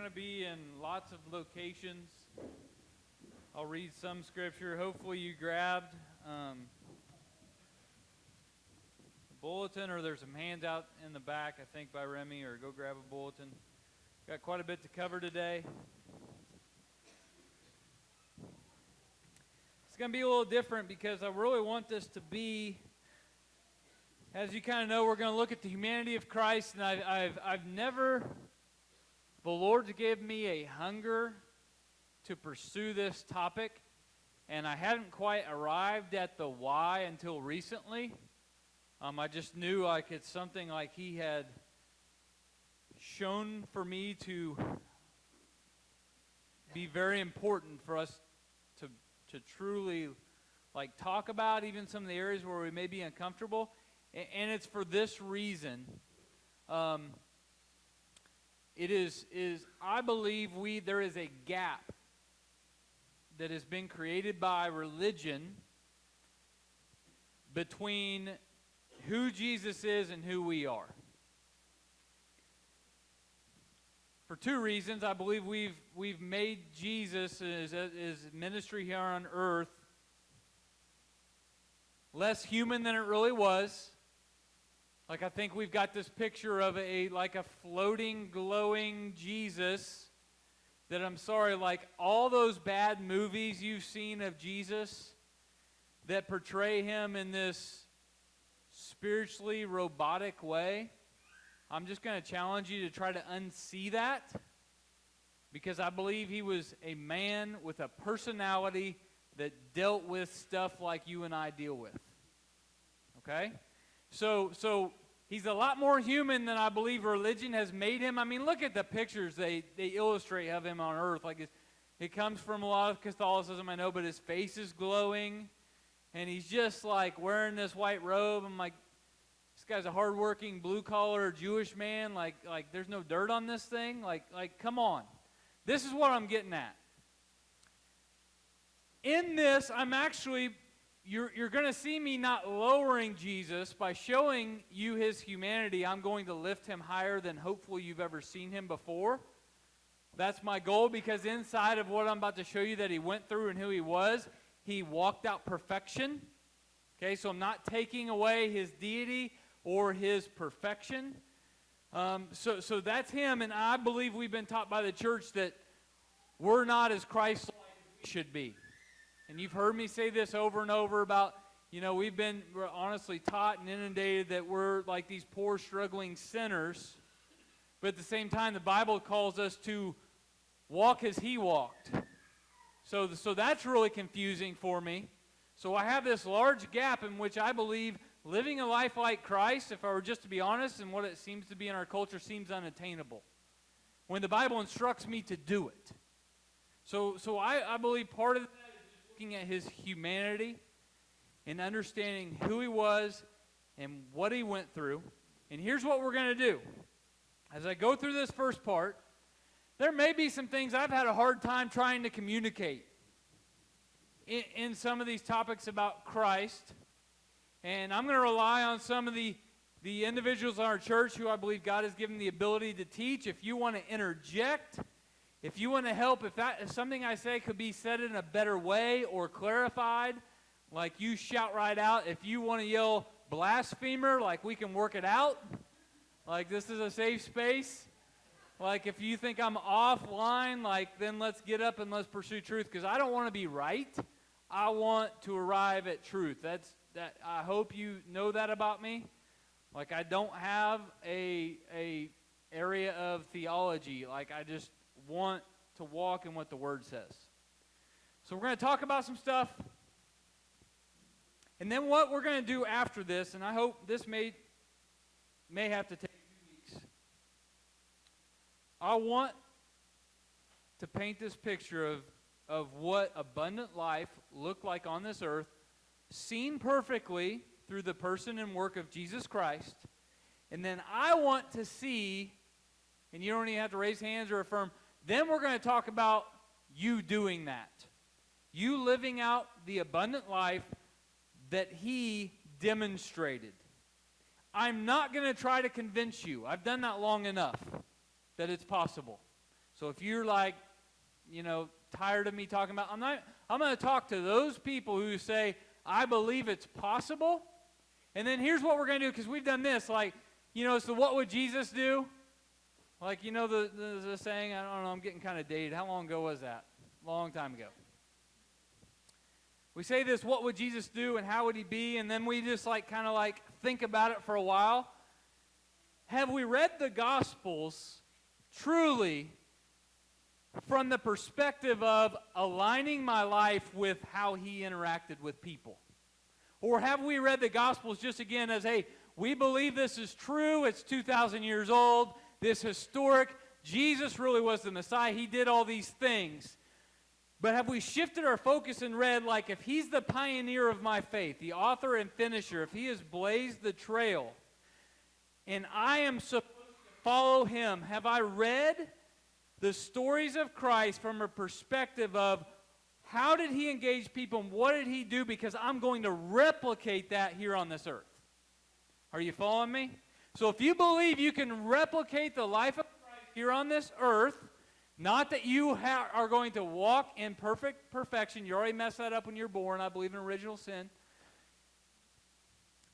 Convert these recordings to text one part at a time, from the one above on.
to be in lots of locations. I'll read some scripture. Hopefully you grabbed a bulletin, or there's some handout in the back, I think, by Remy, or go grab a bulletin. Got quite a bit to cover today. It's going to be a little different because I really want this to be, as you kind of know, we're going to look at the humanity of Christ, and I've never, the Lord gave me a hunger to pursue this topic, and I hadn't quite arrived at the why until recently. I just knew like it's something like He had shown for me to be very important for us to truly like talk about, even some of the areas where we may be uncomfortable. And it's for this reason. It is I believe there is a gap that has been created by religion between who Jesus is and who we are. For two reasons. I believe we've made Jesus, his ministry here on earth, less human than it really was. Like, I think we've got this picture of a floating, glowing Jesus that, I'm sorry, like all those bad movies you've seen of Jesus that portray him in this spiritually robotic way, I'm just going to challenge you to try to unsee that, because I believe he was a man with a personality that dealt with stuff like you and I deal with. Okay? So he's a lot more human than I believe religion has made him. I mean, look at the pictures they illustrate of him on earth. Like it comes from a lot of Catholicism, I know, but his face is glowing, and he's just like wearing this white robe. I'm like, this guy's a hardworking, blue-collar Jewish man. Like there's no dirt on this thing. Like, come on. This is what I'm getting at. In this, I'm actually, you're going to see me not lowering Jesus by showing you his humanity. I'm going to lift him higher than hopefully you've ever seen him before. That's my goal, because inside of what I'm about to show you that he went through and who he was, he walked out perfection. Okay, so I'm not taking away his deity or his perfection. So that's him, and I believe we've been taught by the church that we're not as Christ-like as we should be. And you've heard me say this over and over about, we're honestly taught and inundated that we're like these poor, struggling sinners. But at the same time, the Bible calls us to walk as he walked. So that's really confusing for me. So I have this large gap in which I believe living a life like Christ, if I were just to be honest, and what it seems to be in our culture seems unattainable, when the Bible instructs me to do it. So I believe part of that is just looking at his humanity and understanding who he was and what he went through. And here's what we're going to do. As I go through this first part, there may be some things I've had a hard time trying to communicate in some of these topics about Christ. And I'm going to rely on some of the individuals in our church who I believe God has given the ability to teach. If you want to interject, if you want to help, if something I say could be said in a better way or clarified, like you shout right out. If you want to yell blasphemer, like we can work it out. Like this is a safe space. Like if you think I'm offline, like then let's get up and let's pursue truth, because I don't want to be right. I want to arrive at truth. That I hope you know that about me. Like I don't have a area of theology. Like I just want to walk in what the Word says. So we're going to talk about some stuff. And then what we're going to do after this, and I hope this may have to take a few weeks. I want to paint this picture of what abundant life looked like on this earth, seen perfectly through the person and work of Jesus Christ. And then I want to see, and you don't even have to raise hands or affirm, then we're going to talk about you doing that. You living out the abundant life that he demonstrated. I'm not going to try to convince you. I've done that long enough that it's possible. So if you're like, tired of me talking about, I'm going to talk to those people who say, I believe it's possible. And then here's what we're going to do, because we've done this, so what would Jesus do? Like, the saying, I don't know, I'm getting kind of dated. How long ago was that? Long time ago. We say this, what would Jesus do and how would he be? And then we just think about it for a while. Have we read the Gospels truly from the perspective of aligning my life with how he interacted with people? Or have we read the Gospels just again as, hey, we believe this is true, it's 2,000 years old, this historic, Jesus really was the Messiah, he did all these things. But have we shifted our focus and read, like, if he's the pioneer of my faith, the author and finisher, if he has blazed the trail, and I am supposed to follow him, have I read the stories of Christ from a perspective of how did he engage people and what did he do? Because I'm going to replicate that here on this earth. Are you following me? So if you believe you can replicate the life of Christ here on this earth, not that you are going to walk in perfect perfection. You already messed that up when you're born. I believe in original sin.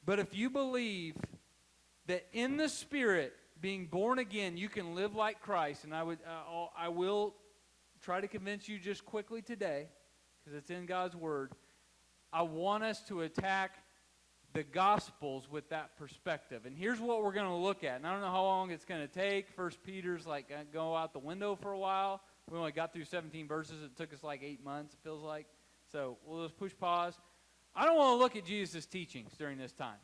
But if you believe that in the Spirit, being born again, you can live like Christ, and I will try to convince you just quickly today, because it's in God's Word. I want us to attack the Gospels with that perspective. And here's what we're going to look at. And I don't know how long it's going to take. First Peter's go out the window for a while. We only got through 17 verses. It took us 8 months, it feels like. So we'll just push pause. I don't want to look at Jesus' teachings during this time.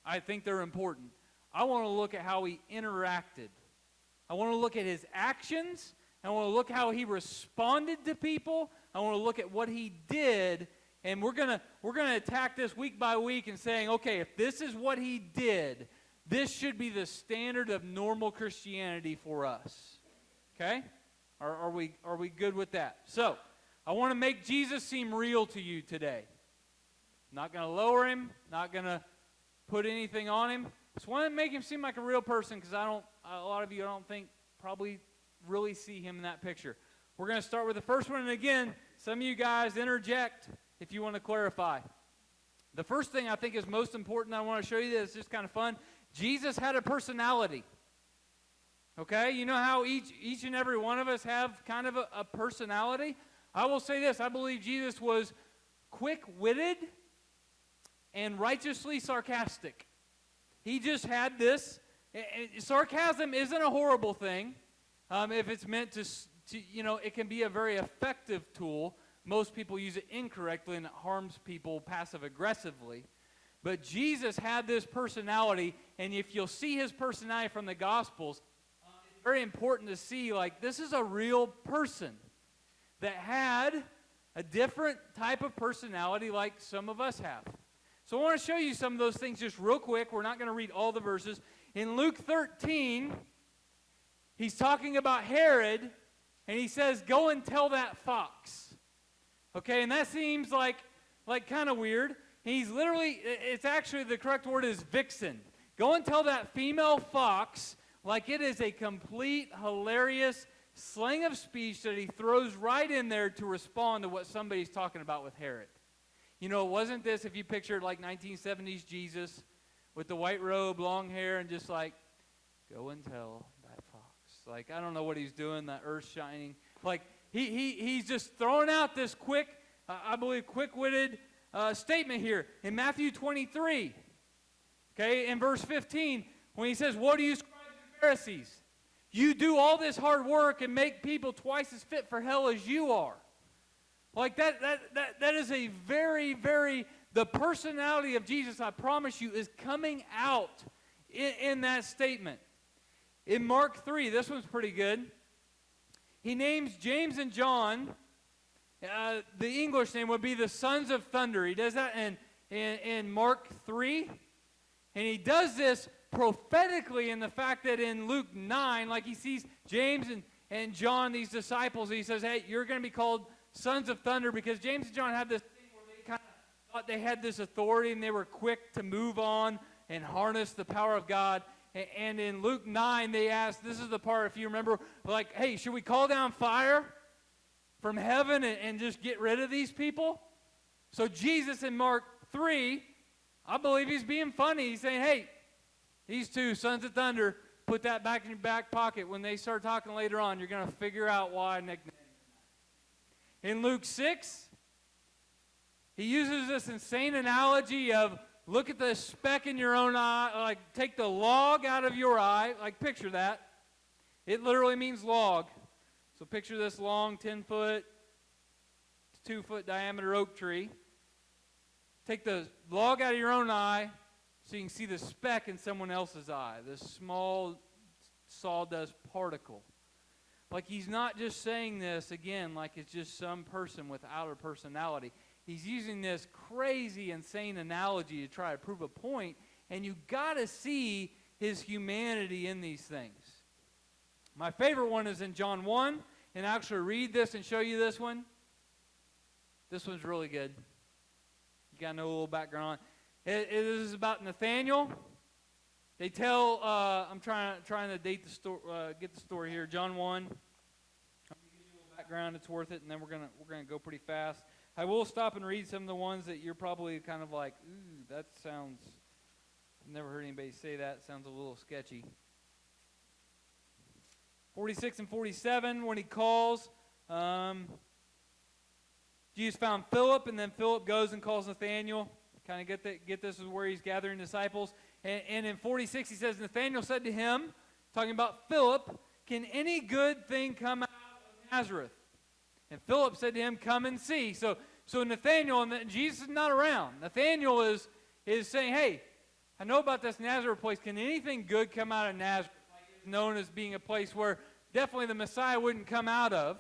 I think they're important. I want to look at how he interacted. I want to look at his actions. I want to look how he responded to people. I want to look at what he did. And we're gonna attack this week by week and saying, okay, if this is what he did, this should be the standard of normal Christianity for us. Okay? Are we good with that? So, I want to make Jesus seem real to you today. Not going to lower him, not going to put anything on him. Just want to make him seem like a real person, because a lot of you I don't think probably really see him in that picture. We're going to start with the first one, and again, some of you guys interject if you want to clarify. The first thing I think is most important I want to show you that's just kind of fun. Jesus had a personality. Okay? You know how each and every one of us have kind of a personality? I will say this. I believe Jesus was quick-witted and righteously sarcastic. He just had this. Sarcasm isn't a horrible thing. If it's meant to, it can be a very effective tool. Most people use it incorrectly, and it harms people passive-aggressively. But Jesus had this personality, and if you'll see his personality from the Gospels, it's very important to see, this is a real person that had a different type of personality like some of us have. So I want to show you some of those things just real quick. We're not going to read all the verses. In Luke 13, he's talking about Herod, and he says, go and tell that fox. Okay, and that seems like kind of weird. He's literally, it's actually, the correct word is vixen. Go and tell that female fox, like it is a complete, hilarious slang of speech that he throws right in there to respond to what somebody's talking about with Herod. It wasn't this, if you pictured 1970s Jesus with the white robe, long hair, and just go and tell that fox. I don't know what he's doing, that earth shining. He's just throwing out this quick-witted statement here in Matthew 23. Okay, in verse 15, when he says, "Woe to you, scribes and Pharisees! You do all this hard work and make people twice as fit for hell as you are." That is a very, very, the personality of Jesus, I promise you, is coming out in that statement. In Mark 3, this one's pretty good. He names James and John. The English name would be the sons of thunder. He does that in Mark 3. And he does this prophetically in the fact that in Luke 9, he sees James and John, these disciples, he says, hey, you're going to be called sons of thunder, because James and John had this thing where they kind of thought they had this authority and they were quick to move on and harness the power of God. And in Luke 9, they asked, this is the part, if you remember, like, hey, should we call down fire from heaven and just get rid of these people? So Jesus in Mark 3, I believe he's being funny. He's saying, hey, these two sons of thunder, put that back in your back pocket. When they start talking later on, you're going to figure out why I nicknamed him. In Luke 6, he uses this insane analogy of, look at the speck in your own eye, like take the log out of your eye, like picture that. It literally means log. So picture this long 10-foot, 2-foot diameter oak tree. Take the log out of your own eye so you can see the speck in someone else's eye, this small sawdust particle. Like he's not just saying this, again, like it's just some person without a personality. He's using this crazy, insane analogy to try to prove a point, and you got to see his humanity in these things. My favorite one is in John 1, and I'll actually read this and show you this one. This one's really good. You got to know a little background on it. It is about Nathaniel. They tell, I'm trying to date the story, get the story here. John 1. I'm going to give you a little background. It's worth it, and then we're gonna go pretty fast. I will stop and read some of the ones that you're probably kind of like, ooh, that sounds, I've never heard anybody say that. Sounds a little sketchy. 46 and 47, when he calls, Jesus found Philip, and then Philip goes and calls Nathaniel. Kind of get this is where he's gathering disciples. And in 46, he says, Nathaniel said to him, talking about Philip, can any good thing come out of Nazareth? And Philip said to him, come and see. So Nathaniel, and Jesus is not around. Nathaniel is saying, hey, I know about this Nazareth place. Can anything good come out of Nazareth? Like it's known as being a place where definitely the Messiah wouldn't come out of.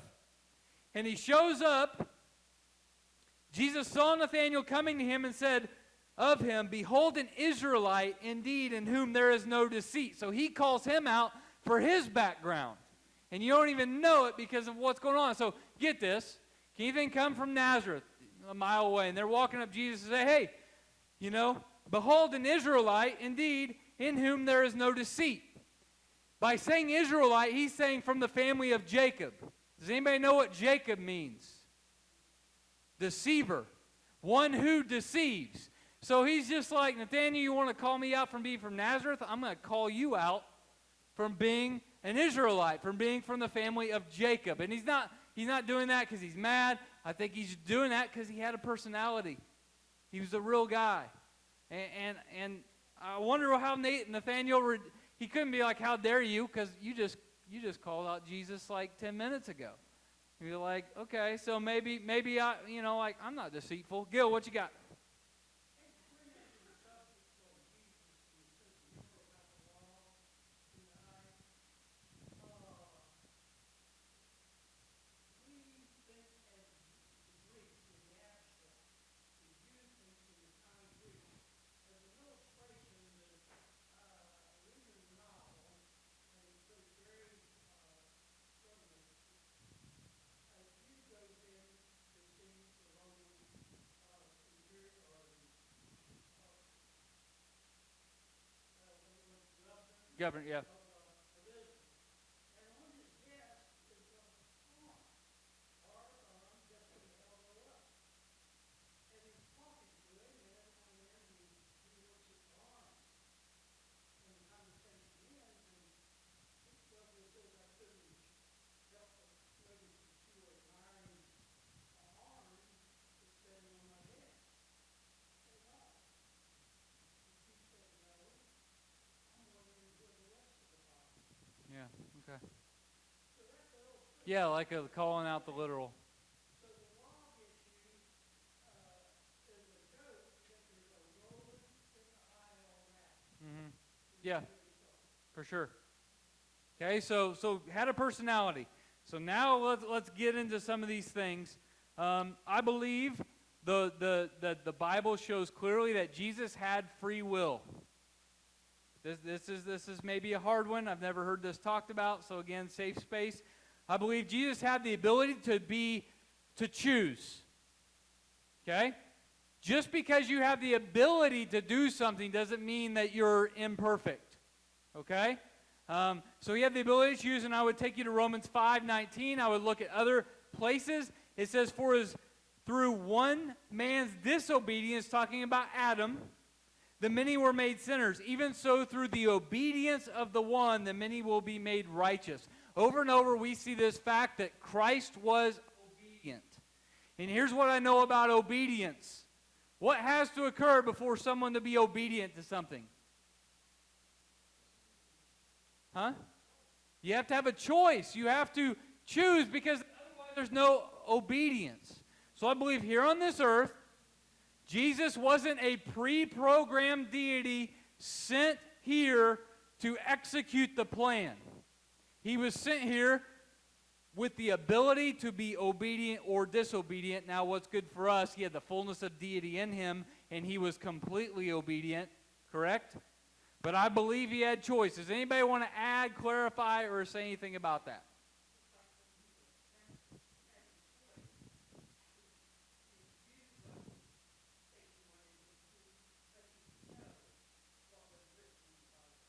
And he shows up. Jesus saw Nathanael coming to him and said of him, behold an Israelite indeed in whom there is no deceit. So he calls him out for his background. And you don't even know it because of what's going on. So get this. Can anything come from Nazareth a mile away? And they're walking up to Jesus and say, hey, behold an Israelite indeed in whom there is no deceit. By saying Israelite, he's saying from the family of Jacob. Does anybody know what Jacob means? Deceiver. One who deceives. So he's just like, Nathaniel, you want to call me out from being from Nazareth? I'm going to call you out from being an Israelite, from being from the family of Jacob. And he's not doing that because he's mad. I think he's doing that because he had a personality. He was a real guy. And I wonder how Nathaniel, he couldn't be like, how dare you? Because you just called out Jesus like 10 minutes ago. You're like, okay, so maybe I, like, I'm not deceitful. Gil, what you got? Governor, yeah. Yeah, okay. Yeah, like calling out the literal. So the log issue is a joke that there's a rolling in the eye and all that. Mm-hmm. Yeah, for sure. Okay, so had a personality. So now let's get into some of these things. I believe the Bible shows clearly that Jesus had free will. This is maybe a hard one. I've never heard this talked about. So again, safe space. I believe Jesus had the ability to choose. Okay? Just because you have the ability to do something doesn't mean that you're imperfect. Okay? So he had the ability to choose, and I would take you to Romans 5:19. I would look at other places. It says, through one man's disobedience, talking about Adam, the many were made sinners. Even so, through the obedience of the one, the many will be made righteous. Over and over, we see this fact that Christ was obedient. And here's what I know about obedience. What has to occur before someone to be obedient to something? Huh? You have to have a choice. You have to choose, because otherwise there's no obedience. So I believe here on this earth, Jesus wasn't a pre-programmed deity sent here to execute the plan. He was sent here with the ability to be obedient or disobedient. Now, what's good for us, he had the fullness of deity in him, and he was completely obedient, correct? But I believe he had choice. Does anybody want to add, clarify, or say anything about that?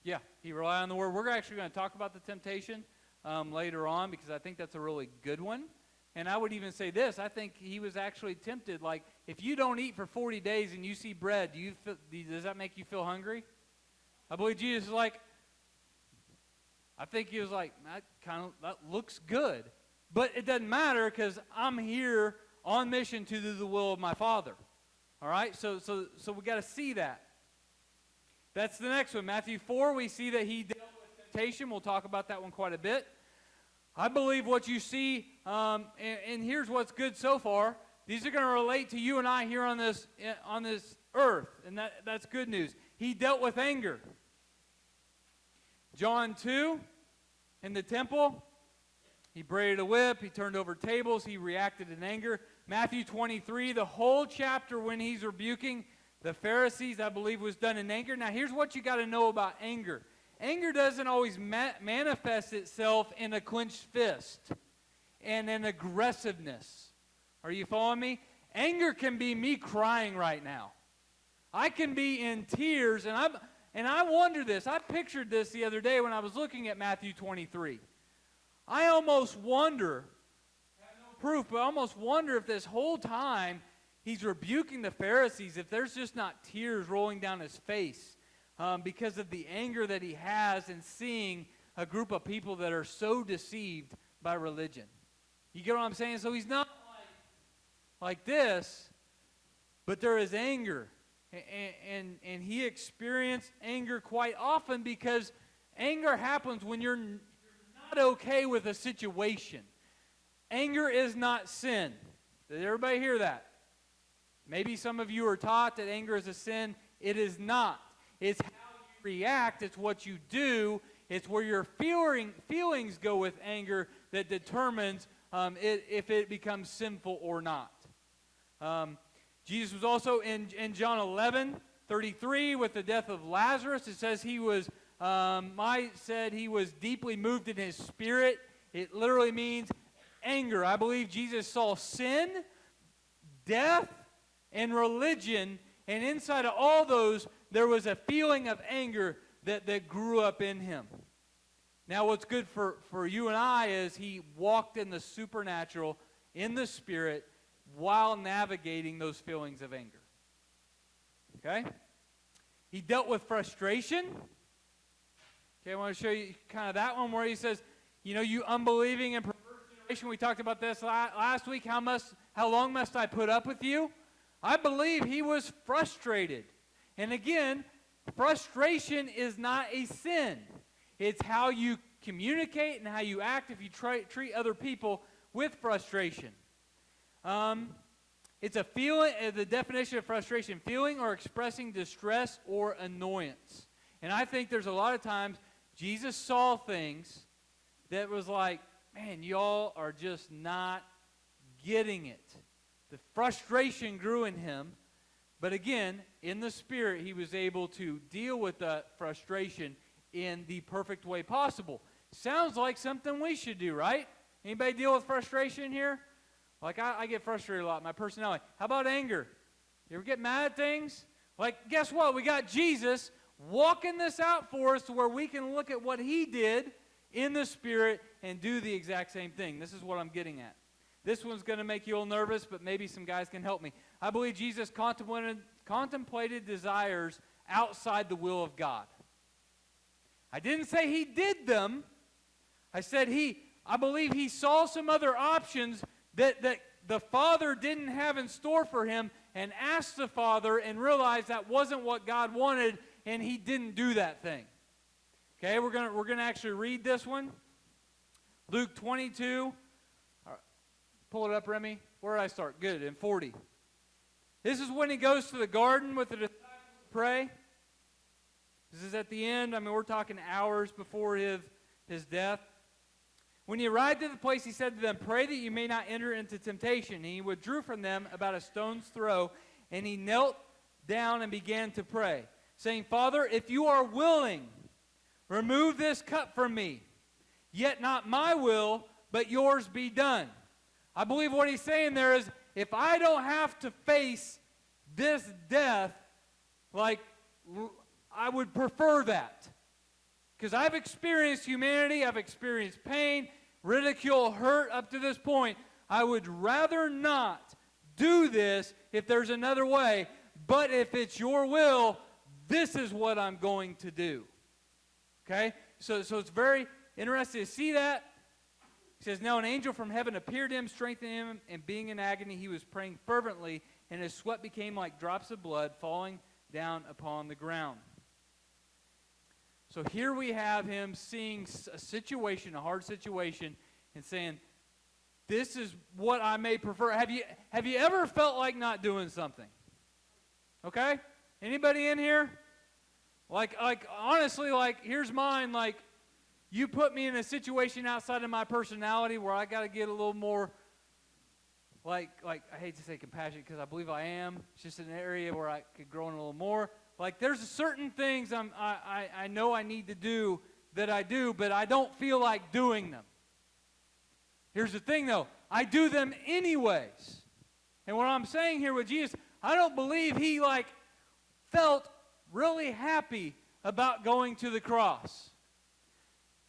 Yeah, he relied on the word. We're actually going to talk about the temptation later on, because I think that's a really good one. And I would even say this. I think he was actually tempted. Like, if you don't eat for 40 days and you see bread, does that make you feel hungry? I believe Jesus is like, I think he was like, that looks good. But it doesn't matter, because I'm here on mission to do the will of my Father. All right? So we got to see that. That's the next one. Matthew 4, we see that he dealt with temptation. We'll talk about that one quite a bit. I believe what you see, and here's what's good so far. These are going to relate to you and I here on this earth, and that's good news. He dealt with anger. John 2, in the temple, he braided a whip, he turned over tables, he reacted in anger. Matthew 23, the whole chapter when he's rebuking the Pharisees, I believe, was done in anger. Now, here's what you got to know about anger. Anger doesn't always manifest itself in a clenched fist and an aggressiveness. Are you following me? Anger can be me crying right now. I can be in tears, and I wonder this. I pictured this the other day when I was looking at Matthew 23. I almost wonder, I have no proof, but I almost wonder if this whole time he's rebuking the Pharisees, if there's just not tears rolling down his face because of the anger that he has in seeing a group of people that are so deceived by religion. You get what I'm saying? So he's not like this, but there is anger. And he experienced anger quite often, because anger happens when you're not okay with a situation. Anger is not sin. Did everybody hear that? Maybe some of you are taught that anger is a sin. It is not. It's how you react. It's what you do. It's where your feelings go with anger that determines if it becomes sinful or not. Jesus was also in John 11:33 with the death of Lazarus. It says he was deeply moved in his spirit. It literally means anger. I believe Jesus saw sin, death, and religion, and inside of all those, there was a feeling of anger that grew up in him. Now, what's good for you and I is he walked in the supernatural, in the Spirit, while navigating those feelings of anger. Okay? He dealt with frustration. Okay, I want to show you kind of that one where he says, you unbelieving and perverse generation. We talked about this last week. How long must I put up with you? I believe he was frustrated. And again, frustration is not a sin. It's how you communicate and how you act if you treat other people with frustration. It's a feeling, the definition of frustration, feeling or expressing distress or annoyance. And I think there's a lot of times Jesus saw things that was like, man, y'all are just not getting it. The frustration grew in him. But again, in the Spirit, he was able to deal with the frustration in the perfect way possible. Sounds like something we should do, right? Anybody deal with frustration here? Like, I get frustrated a lot, my personality. How about anger? You ever get mad at things? Like, guess what? We got Jesus. walking this out for us to where we can look at what he did in the Spirit and do the exact same thing. This is what I'm getting at. This one's going to make you a little nervous, but maybe some guys can help me. I believe Jesus contemplated desires outside the will of God. I didn't say he did them. I said I believe he saw some other options that the Father didn't have in store for him, and asked the Father and realized that wasn't what God wanted, and he didn't do that thing. Okay, we're gonna actually read this one. Luke 22. Pull it up, Remy. Where did I start? Good, in 40. This is when he goes to the garden with the disciples to pray. This is at the end. I mean, we're talking hours before his death. When he arrived at the place, he said to them, "Pray that you may not enter into temptation." And he withdrew from them about a stone's throw, and he knelt down and began to pray, saying, "Father, if you are willing, remove this cup from me. Yet not my will, but yours be done." I believe what he's saying there is, if I don't have to face this death, like, I would prefer that. Because I've experienced humanity, I've experienced pain, ridicule, hurt up to this point. I would rather not do this if there's another way. But if it's your will, this is what I'm going to do. Okay? So it's very interesting to see that. He says, "Now an angel from heaven appeared to him, strengthening him, and being in agony, he was praying fervently, and his sweat became like drops of blood falling down upon the ground." So here we have him seeing a situation, a hard situation, and saying, "This is what I may prefer." Have you ever felt like not doing something? Okay? Anybody in here? Like honestly, like, here's mine. Like, you put me in a situation outside of my personality where I got to get a little more, like I hate to say compassionate because I believe I am. It's just an area where I could grow in a little more. Like, there's certain things I know I need to do that I do, but I don't feel like doing them. Here's the thing, though. I do them anyways. And what I'm saying here with Jesus, I don't believe he, felt really happy about going to the cross.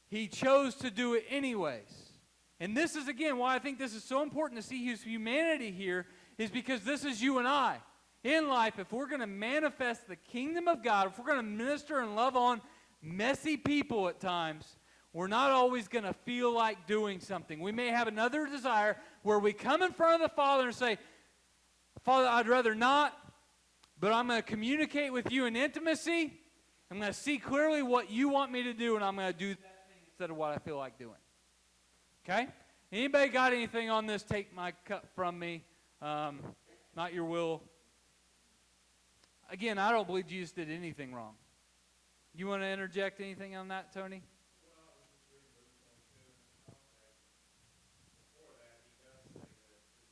He chose to do it anyways. And this is, again, why I think this is so important to see his humanity here, is because this is you and I. In life, if we're going to manifest the kingdom of God, if we're going to minister and love on messy people at times, we're not always going to feel like doing something. We may have another desire where we come in front of the Father and say, "Father, I'd rather not, but I'm going to communicate with you in intimacy. I'm going to see clearly what you want me to do, and I'm going to do that thing instead of what I feel like doing." Okay? Anybody got anything on this? "Take my cup from me, not your will." Again, I don't believe Jesus did anything wrong. You want to interject anything on that, Tony? Well, I was just reading verse 22 in its context. Before that, he does say that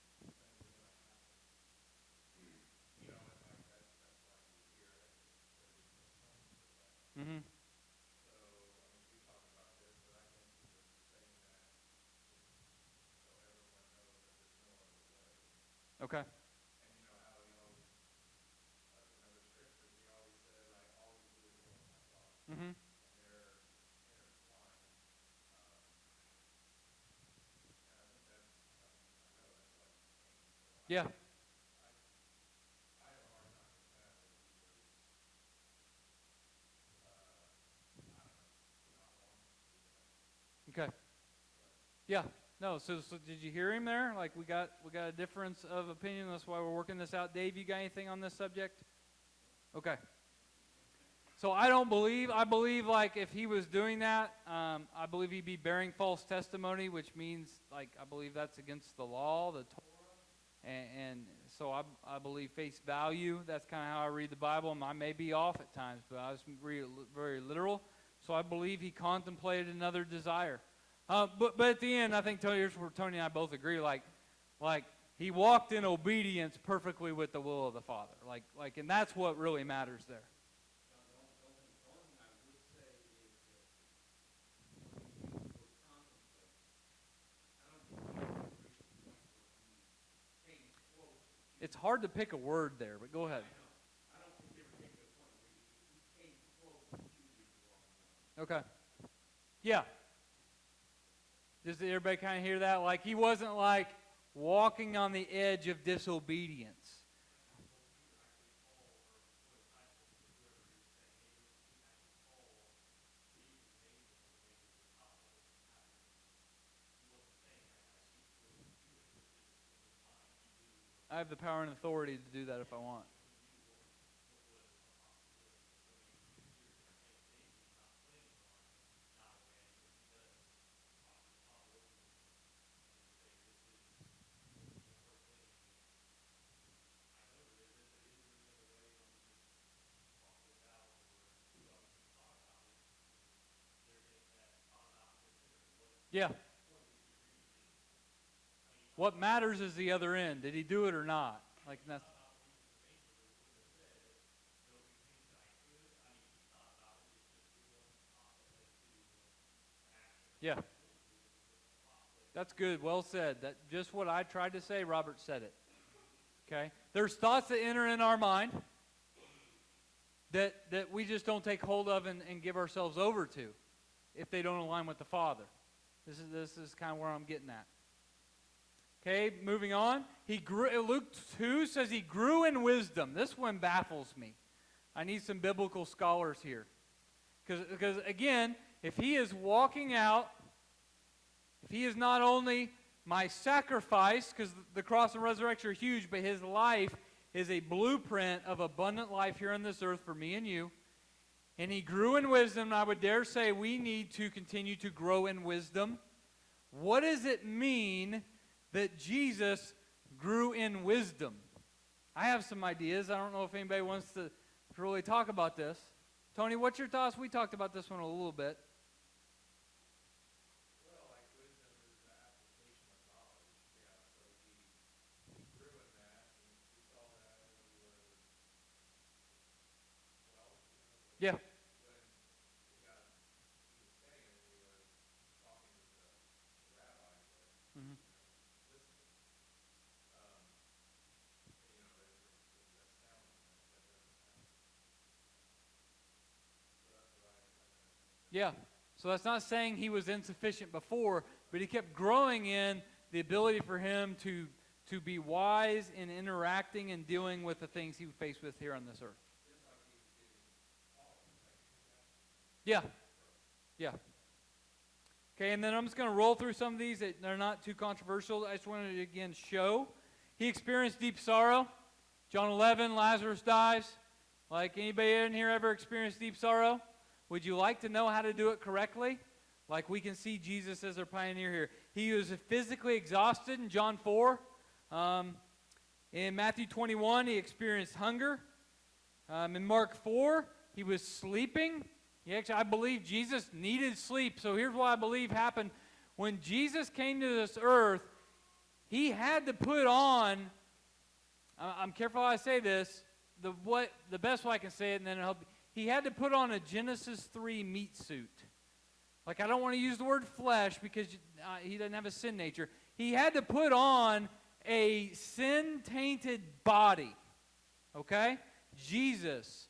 these things are going to happen. And that's why you hear it. Mm-hmm. So, we talk about this, but I think he was saying that so everyone knows that there's no other way. Okay. And you know how he always, in other scriptures, he always says, "I always do the will of my Father." Mm-hmm. And they're intertwined. And I think that's, I know that's why he came. So Yeah. I have a hard time with that he was, not wanting to do that. Okay. Yeah. No, so did you hear him there? Like, we got a difference of opinion. That's why we're working this out. Dave, you got anything on this subject? Okay. So I believe if he was doing that, I believe he'd be bearing false testimony, which means, I believe that's against the law, the Torah. And so I believe face value. That's kind of how I read the Bible. I may be off at times, but I was very literal. So I believe he contemplated another desire. But at the end, I think here's where Tony and I both agree. Like he walked in obedience perfectly with the will of the Father. And that's what really matters there. It's hard to pick a word there, but go ahead. I don't think he ever came to a point where he came close Okay. Yeah. Does everybody kind of hear that? Like he wasn't like walking on the edge of disobedience. I have the power and authority to do that if I want. Yeah. What matters is the other end. Did he do it or not? Like that's. Yeah. That's good. Well said. That just what I tried to say, Robert said it. Okay? There's thoughts that enter in our mind that we just don't take hold of and give ourselves over to if they don't align with the Father. This is kind of where I'm getting at. Okay, moving on. He grew. Luke 2 says he grew in wisdom. This one baffles me. I need some biblical scholars here. Because again, if he is walking out, if he is not only my sacrifice, because the cross and resurrection are huge, but his life is a blueprint of abundant life here on this earth for me and you. And he grew in wisdom, and I would dare say we need to continue to grow in wisdom. What does it mean that Jesus grew in wisdom? I have some ideas. I don't know if anybody wants to really talk about this. Tony, what's your thoughts? We talked about this one a little bit. Well, like wisdom is the application of knowledge. Yeah, so he grew in that, and we saw that when he was 12, Yeah. when he was saying and he was talking with the rabbis there, Mm-hmm. listening. That's sounding. That doesn't sound. So that's what I kind of. Yeah. So that's not saying he was insufficient before, but he kept growing in the ability for him to be wise in interacting and dealing with the things he faced with here on this earth. Just like he was getting all of it. Yeah. Yeah. Okay, and then I'm just going to roll through some of these. They're not too controversial. I just wanted to again show. He experienced deep sorrow. John 11, Lazarus dies. Like anybody in here ever experienced deep sorrow? Would you like to know how to do it correctly? Like we can see Jesus as our pioneer here. He was physically exhausted in John 4. In Matthew 21, he experienced hunger. In Mark 4, he was sleeping. I believe Jesus needed sleep. So here's what I believe happened. When Jesus came to this earth, he had to put on, I'm careful how I say this, the best way I can say it, and then it'll help. He had to put on a Genesis 3 meat suit. Like, I don't want to use the word flesh because he doesn't have a sin nature. He had to put on a sin-tainted body. Okay? Jesus.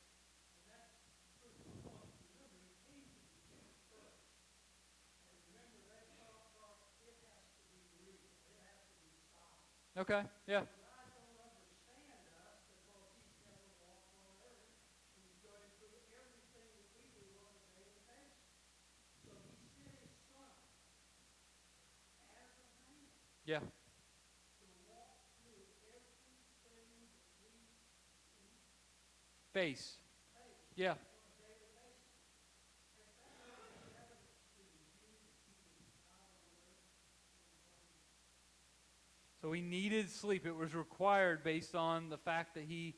Okay, yeah. Yeah. Face. Yeah. So he needed sleep. It was required based on the fact that he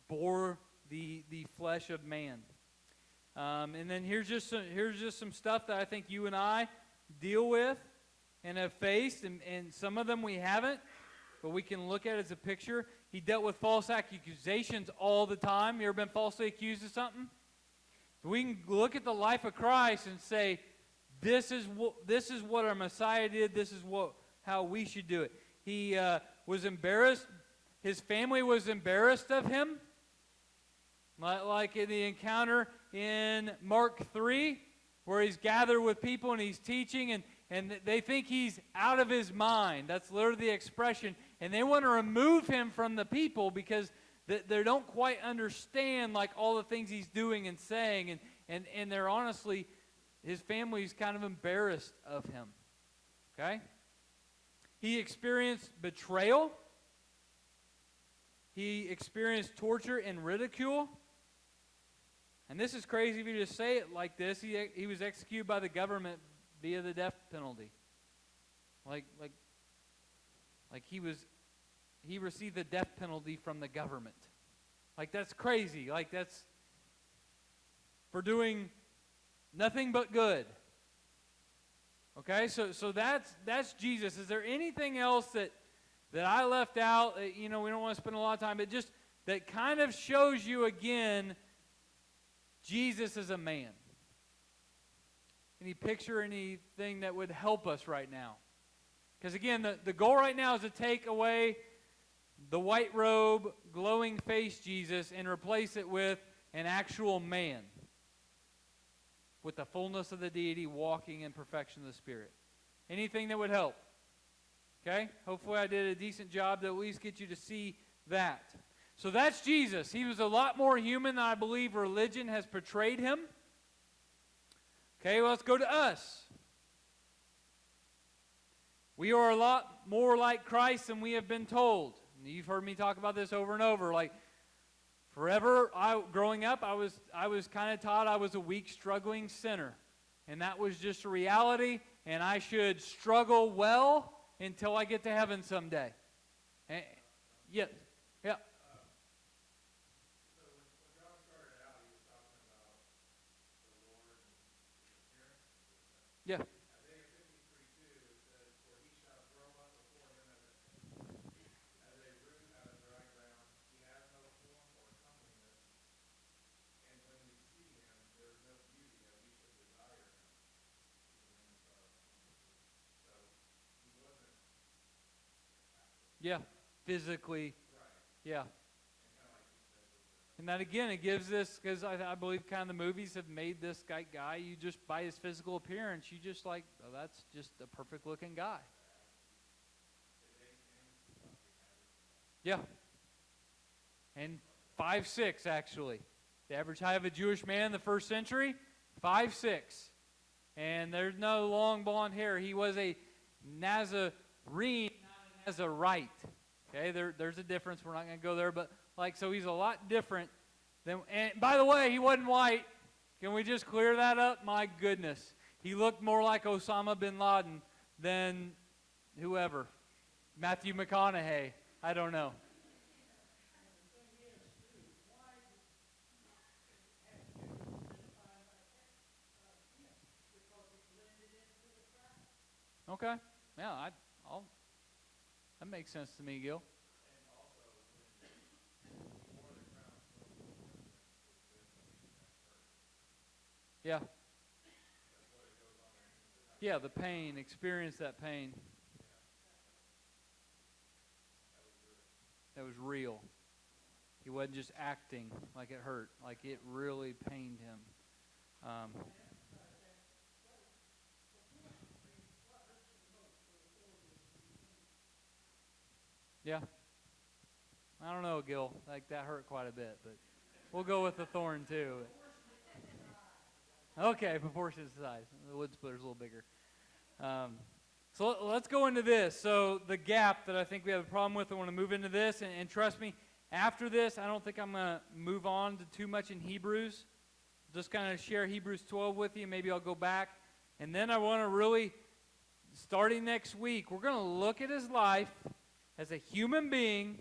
bore the flesh of man. And then here's just some stuff that I think you and I deal with and have faced, and some of them we haven't, but we can look at it as a picture. He dealt with false accusations all the time. You ever been falsely accused of something? We can look at the life of Christ and say, this is what our Messiah did. This is how we should do it. He was embarrassed. His family was embarrassed of him. Like in the encounter, in Mark 3, where he's gathered with people and he's teaching, and they think he's out of his mind. That's literally the expression. And they want to remove him from the people because they don't quite understand like all the things he's doing and saying. And they're honestly, his family's kind of embarrassed of him. Okay? He experienced betrayal. He experienced torture and ridicule. And this is crazy if you just say it like this. He was executed by the government via the death penalty. Like he received the death penalty from the government. Like that's crazy. Like that's for doing nothing but good. Okay, so that's Jesus. Is there anything else that I left out? We don't want to spend a lot of time, but just that kind of shows you again Jesus is a man. Any picture, anything that would help us right now? Because again, the goal right now is to take away the white robe, glowing face Jesus and replace it with an actual man with the fullness of the deity, walking in perfection of the Spirit. Anything that would help? Okay? Hopefully I did a decent job to at least get you to see that. So that's Jesus. He was a lot more human than I believe religion has portrayed him. Okay, well, let's go to us. We are a lot more like Christ than we have been told. And you've heard me talk about this over and over. Like, forever, growing up, I was kind of taught I was a weak, struggling sinner. And that was just a reality, and I should struggle well until I get to heaven someday. And, yeah. So when John started out, he was talking about the Lord and his appearance. Yeah. Isaiah 53:2 says, "For he shall grow up before him as a root out of dry ground. He has no form or comeliness, and when we see him, there is no beauty that we should desire him." He's the image of. So he wasn't. Yeah. Physically. Right. Yeah. And kind of like you said with the. And that again, it gives this, because I believe kind of the movies have made this guy, you just, by his physical appearance, you just like, oh, that's just a perfect looking guy. Yeah. And 5'6" actually. The average height of a Jewish man in the first century, 5'6". And there's no long blonde hair. He was a Nazarene, not a Nazarite. Okay, there's a difference. We're not going to go there, but so he's a lot different than. And by the way, he wasn't white. Can we just clear that up? My goodness, he looked more like Osama bin Laden than whoever, Matthew McConaughey. I don't know. Okay, yeah, that makes sense to me, Gil. And also, when he wore the crown of thorns, it was good, but he got hurt. Yeah. That's what it goes on there. Yeah, the pain, experience that pain. That was real. He wasn't just acting like it hurt, like it really pained him. Yeah. I don't know, Gil. Like that hurt quite a bit, but we'll go with the thorn too. Okay, proportion to size. The wood splitter's a little bigger. So let's go into this. So the gap that I think we have a problem with, I want to move into this. And trust me, after this, I don't think I'm going to move on to too much in Hebrews. Just kind of share Hebrews 12 with you. Maybe I'll go back. And then I want to really, starting next week, we're going to look at his life as a human being.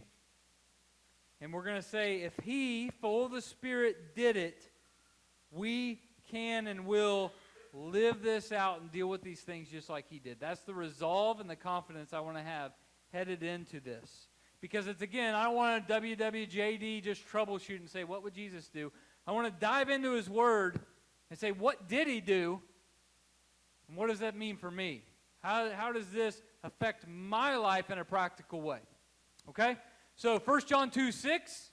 And we're going to say, if he, full of the Spirit, did it, we can and will live this out and deal with these things just like he did. That's the resolve and the confidence I want to have headed into this. Because it's, again, I don't want to WWJD just troubleshoot and say, what would Jesus do? I want to dive into his word and say, what did he do? And what does that mean for me? How does this affect my life in a practical way? Okay? So 1 John 2:6.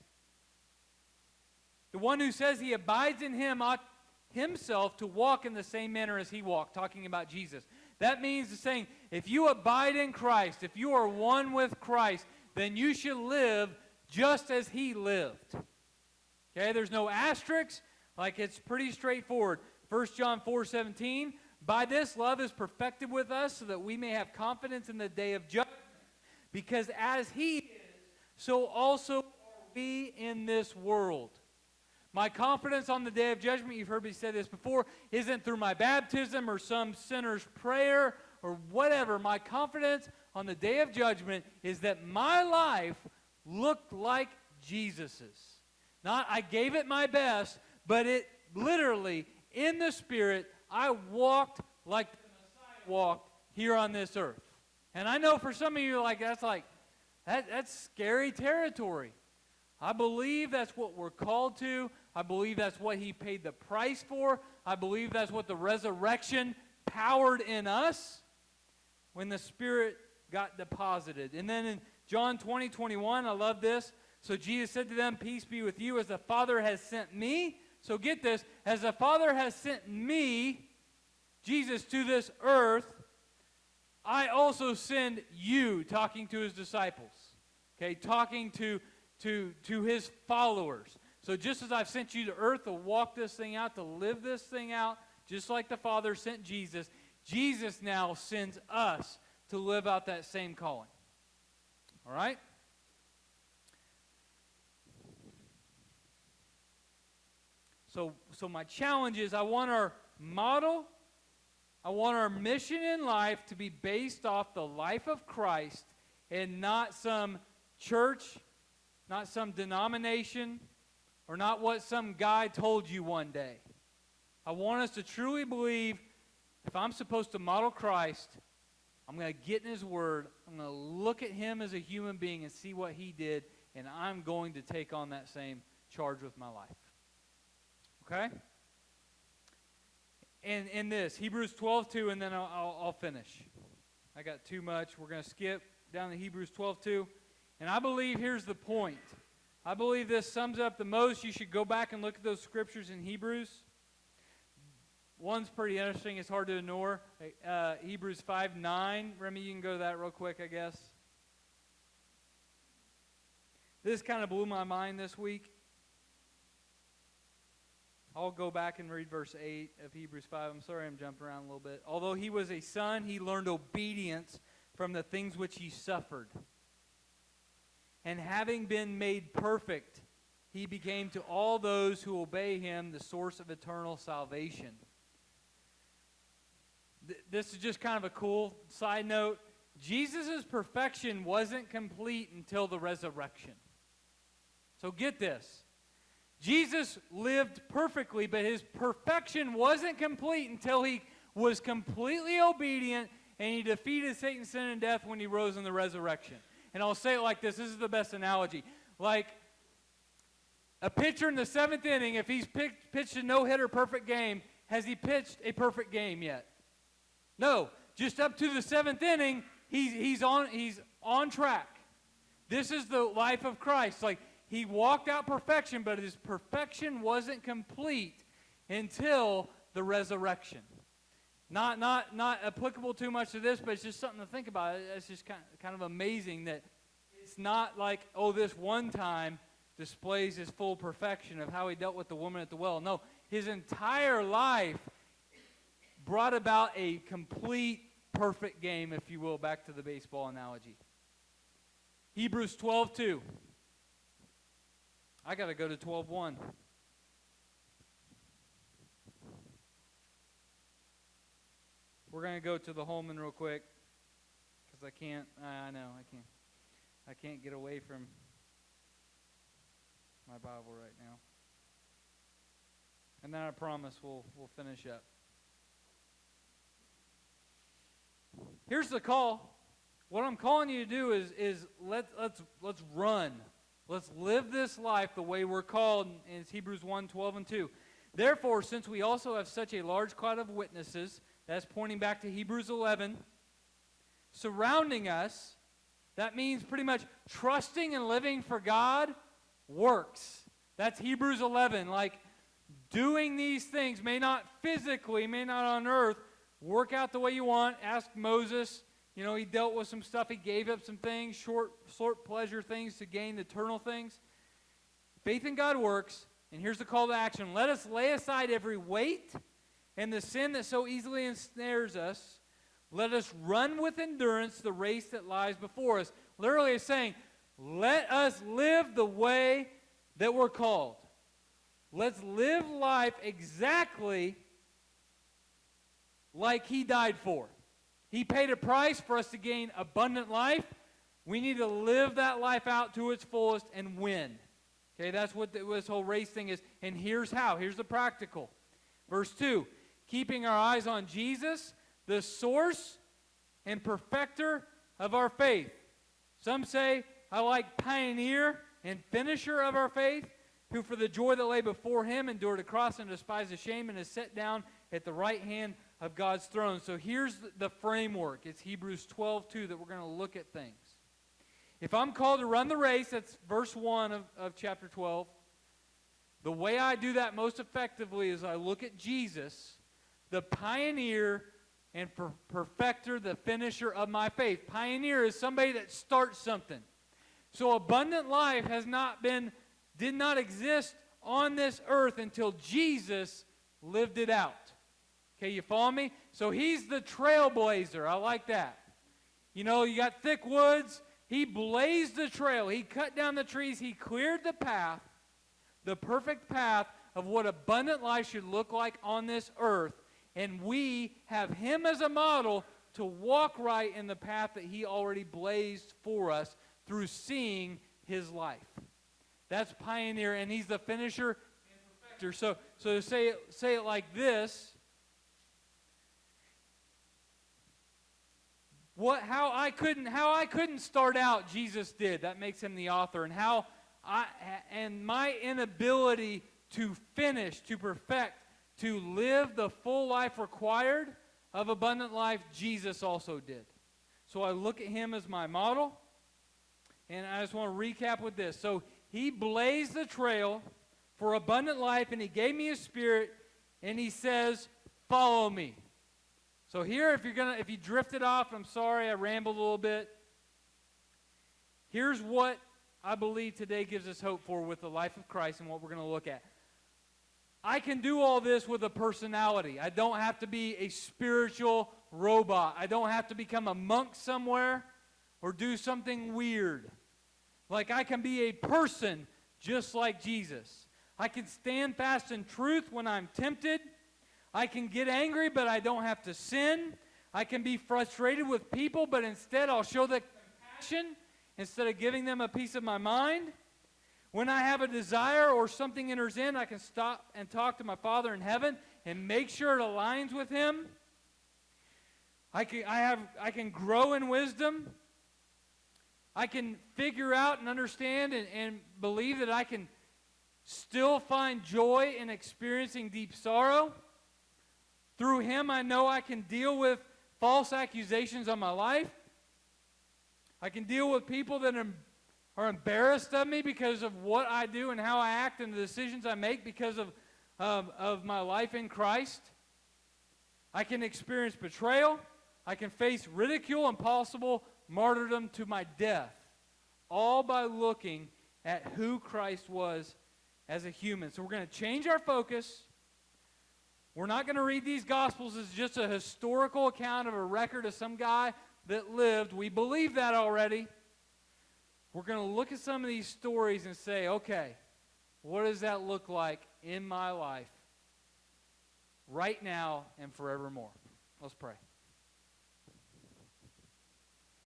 The one who says he abides in him ought himself to walk in the same manner as he walked, talking about Jesus. That means saying, if you abide in Christ, if you are one with Christ, then you should live just as he lived. Okay, there's no asterisks. Like, it's pretty straightforward. 1 John 4:17, by this love is perfected with us so that we may have confidence in the day of judgment. Because as he is, so also are we in this world. My confidence on the day of judgment, you've heard me say this before, isn't through my baptism or some sinner's prayer or whatever. My confidence on the day of judgment is that my life looked like Jesus's. Not I gave it my best, but it literally, in the Spirit, I walked like the Messiah walked here on this earth. And I know for some of you, that's scary territory. I believe that's what we're called to. I believe that's what he paid the price for. I believe that's what the resurrection powered in us when the Spirit got deposited. And then in John 20:21, I love this. So Jesus said to them, peace be with you, as the Father has sent me. So get this, as the Father has sent me, Jesus, to this earth, I also send you, talking to his disciples. Okay, talking to his followers. So just as I've sent you to earth to walk this thing out, to live this thing out, just like the Father sent Jesus, Jesus now sends us to live out that same calling. All right? So my challenge is I want our model, I want our mission in life to be based off the life of Christ and not some church, not some denomination, or not what some guy told you one day. I want us to truly believe if I'm supposed to model Christ, I'm going to get in his word, I'm going to look at him as a human being and see what he did, and I'm going to take on that same charge with my life. Okay? And in this, Hebrews 12:2, and then I'll finish. I got too much. We're going to skip down to Hebrews 12:2. And I believe here's the point. I believe this sums up the most. You should go back and look at those scriptures in Hebrews. One's pretty interesting. It's hard to ignore. Hebrews 5:9. Remy, you can go to that real quick, I guess. This kind of blew my mind this week. I'll go back and read verse 8 of Hebrews 5. I'm sorry I'm jumping around a little bit. Although he was a son, he learned obedience from the things which he suffered. And having been made perfect, he became to all those who obey him the source of eternal salvation. This is just kind of a cool side note. Jesus' perfection wasn't complete until the resurrection. So get this. Jesus lived perfectly, but his perfection wasn't complete until he was completely obedient and he defeated Satan, sin, and death when he rose in the resurrection. And I'll say it like this. This is the best analogy. Like a pitcher in the 7th inning, if he's pitched a no-hitter perfect game, has he pitched a perfect game yet? No. Just up to the 7th inning, he's on track. This is the life of Christ. Like, he walked out perfection, but his perfection wasn't complete until the resurrection. Not applicable too much to this, but it's just something to think about. It's just kind of amazing that it's not like, oh, this one time displays his full perfection of how he dealt with the woman at the well. No, his entire life brought about a complete, perfect game, if you will, back to the baseball analogy. Hebrews 12:2. I got to go to 12:1. We're going to go to the Holman real quick because I can't get away from my Bible right now. And then I promise we'll finish up. Here's the call. What I'm calling you to do is let's run. Let's live this life the way we're called, and it's Hebrews 1:12-2. Therefore, since we also have such a large cloud of witnesses, that's pointing back to Hebrews 11, surrounding us, that means pretty much trusting and living for God works. That's Hebrews 11. Like, doing these things may not physically, may not on earth, work out the way you want. Ask Moses. You know, he dealt with some stuff. He gave up some things, short pleasure things to gain eternal things. Faith in God works, and here's the call to action. Let us lay aside every weight and the sin that so easily ensnares us. Let us run with endurance the race that lies before us. Literally, it's saying, let us live the way that we're called. Let's live life exactly like He died for. He paid a price for us to gain abundant life. We need to live that life out to its fullest and win. Okay, that's what this whole race thing is. And here's how. Here's the practical. Verse 2, keeping our eyes on Jesus, the source and perfecter of our faith. Some say, I like pioneer and finisher of our faith, who for the joy that lay before Him endured a cross and despised the shame and is set down at the right hand of God's throne. So here's the framework. It's Hebrews 12:2 that we're going to look at things. If I'm called to run the race, that's verse 1 of chapter 12. The way I do that most effectively is I look at Jesus, the pioneer and perfecter, the finisher of my faith. Pioneer is somebody that starts something. So abundant life did not exist on this earth until Jesus lived it out. Okay, you follow me? So He's the trailblazer. I like that. You know, you got thick woods. He blazed the trail. He cut down the trees. He cleared the path, the perfect path of what abundant life should look like on this earth. And we have Him as a model to walk right in the path that He already blazed for us through seeing His life. That's pioneer, and He's the finisher and perfecter. So to say it like this, how I couldn't start out, Jesus did. That makes Him the author. And my inability to finish, to perfect, to live the full life required of abundant life, Jesus also did. So I look at Him as my model, and I just want to recap with this. So He blazed the trail for abundant life, and He gave me His Spirit, and He says, follow me. So here, if you drifted off, I'm sorry, I rambled a little bit. Here's what I believe today gives us hope for with the life of Christ and what we're going to look at. I can do all this with a personality. I don't have to be a spiritual robot. I don't have to become a monk somewhere or do something weird. Like, I can be a person just like Jesus. I can stand fast in truth when I'm tempted. I can get angry, but I don't have to sin. I can be frustrated with people, but instead I'll show them compassion instead of giving them a piece of my mind. When I have a desire or something enters in, I can stop and talk to my Father in heaven and make sure it aligns with Him. I can grow in wisdom. I can figure out and understand and believe that I can still find joy in experiencing deep sorrow. Through Him, I know I can deal with false accusations on my life. I can deal with people that are embarrassed of me because of what I do and how I act and the decisions I make because of my life in Christ. I can experience betrayal. I can face ridicule and possible martyrdom to my death, all by looking at who Christ was as a human. So we're going to change our focus. We're not going to read these Gospels as just a historical account of a record of some guy that lived. We believe that already. We're going to look at some of these stories and say, okay, what does that look like in my life right now and forevermore? Let's pray.